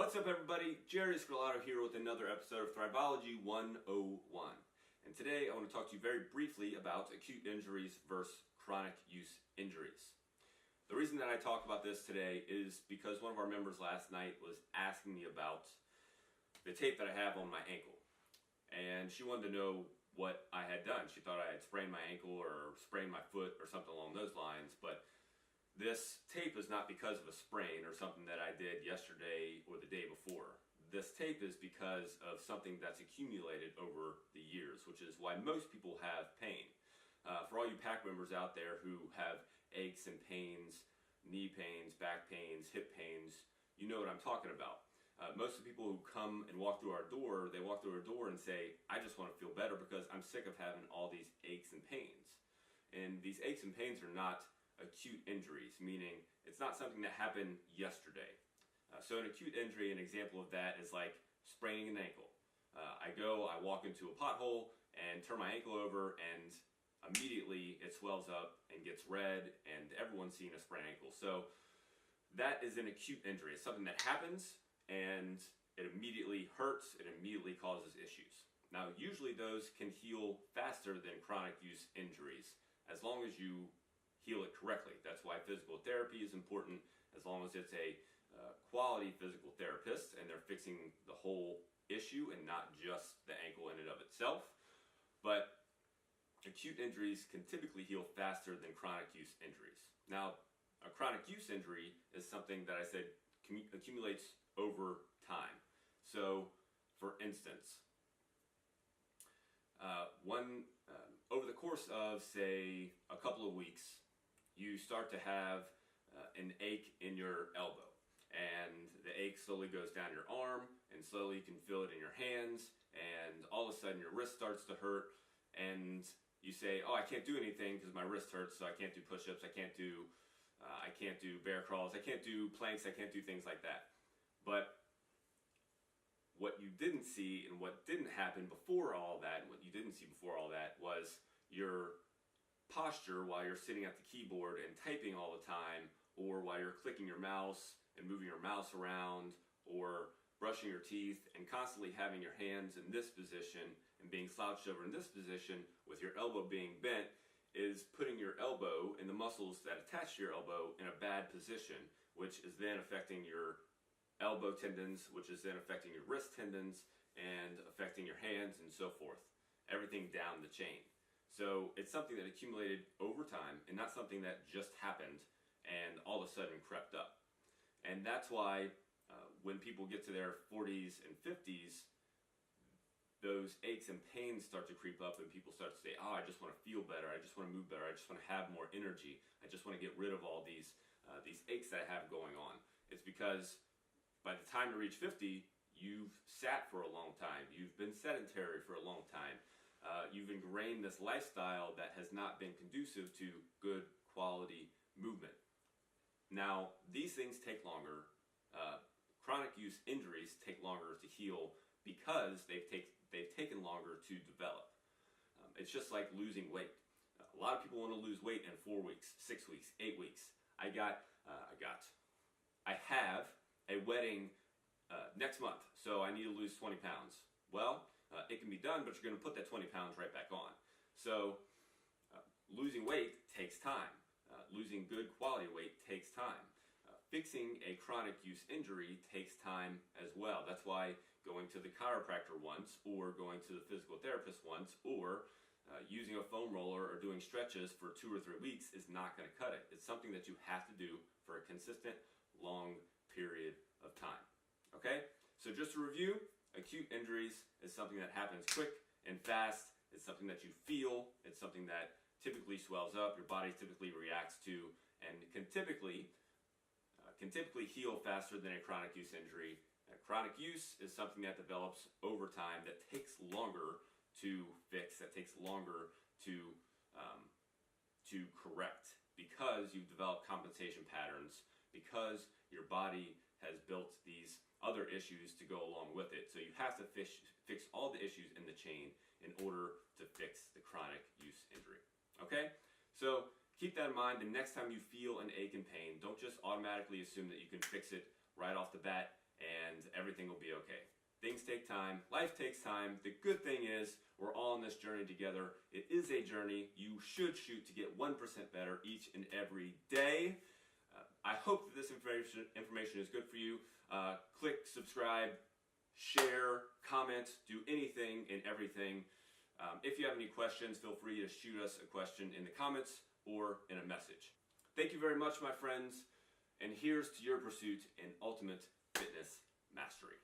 What's up, everybody? Jerry Scrolato here with another episode of Thriveology 101. And today I want to talk to you very briefly about acute injuries versus chronic use injuries. The reason that I talk about this today is because one of our members last night was asking me about the tape that I have on my ankle. And she wanted to know what I had done. She thought I had sprained my ankle or sprained my foot or something along those lines, but this tape is not because of a sprain or something that I did yesterday or the day before. This tape is because of something that's accumulated over the years, which is why most people have pain. For all you PAC members out there who have aches and pains, knee pains, back pains, hip pains, you know what I'm talking about. Most of the people who come and walk through our door, they walk through our door and say, I just want to feel better because I'm sick of having all these aches and pains. And these aches and pains are not acute injuries, meaning it's not something that happened yesterday. So an acute injury, an example of that is like spraining an ankle. I walk into a pothole and turn my ankle over, and immediately it swells up and gets red, and everyone's seen a sprained ankle. So that is an acute injury. It's something that happens and it immediately hurts, it immediately causes issues. Now, usually those can heal faster than chronic use injuries, as long as you heal it correctly. That's why physical therapy is important, as long as it's a quality physical therapist and they're fixing the whole issue and not just the ankle in and of itself. But acute injuries can typically heal faster than chronic use injuries. Now, a chronic use injury is something that I said accumulates over time. So, for instance, over the course of, say, a couple of weeks, you start to have an ache in your elbow, and the ache slowly goes down your arm, and slowly you can feel it in your hands, and all of a sudden your wrist starts to hurt, and you say, oh, I can't do anything because my wrist hurts, so I can't do push-ups, I can't do bear crawls, I can't do planks, I can't do things like that. But what you didn't see and what didn't happen before all that, what you didn't see before all that, was your posture while you're sitting at the keyboard and typing all the time, or while you're clicking your mouse and moving your mouse around, or brushing your teeth and constantly having your hands in this position and being slouched over in this position with your elbow being bent, is putting your elbow and the muscles that attach to your elbow in a bad position, which is then affecting your elbow tendons, which is then affecting your wrist tendons and affecting your hands and so forth. Everything down the chain. So it's something that accumulated over time and not something that just happened and all of a sudden crept up. And that's why when people get to their 40s and 50s, those aches and pains start to creep up and people start to say, oh, I just want to feel better, I just want to move better, I just want to have more energy, I just want to get rid of all these aches that I have going on. It's because by the time you reach 50, you've sat for a long time, you've been sedentary for a long time, you've ingrained this lifestyle that has not been conducive to good quality movement. Now, these things take longer. Chronic use injuries take longer to heal because they've taken longer to develop. It's just like losing weight. A lot of people want to lose weight in 4 weeks, 6 weeks, 8 weeks. I have a wedding next month, so I need to lose 20 pounds. Well, it can be done, but you're going to put that 20 pounds right back on. So losing weight takes time. Losing good quality weight takes time. Fixing a chronic use injury takes time as well. That's why going to the chiropractor once, or going to the physical therapist once, or using a foam roller or doing stretches for 2 or 3 weeks is not going to cut it. It's something that you have to do for a consistent, long period of time. Okay? So just to review, acute injuries is something that happens quick and fast. It's something that you feel. It's something that typically swells up, your body typically reacts to, and can typically heal faster than a chronic use injury. Chronic use is something that develops over time, that takes longer to fix, that takes longer to correct, because you've developed compensation patterns, because your body has built these other issues to go along with it. So you have to fix all the issues in the chain in order to fix the chronic use injury. Okay? So keep that in mind. The next time you feel an ache and pain, don't just automatically assume that you can fix it right off the bat and and everything will be okay. Things take time. Life takes time. The good thing is we're all on this journey together. It is a journey. You should shoot to get 1% better each and every day. I hope that this information is good for you. Click subscribe, share, comment, do anything and everything. If you have any questions, feel free to shoot us a question in the comments or in a message. Thank you very much, my friends, and here's to your pursuit in ultimate fitness mastery.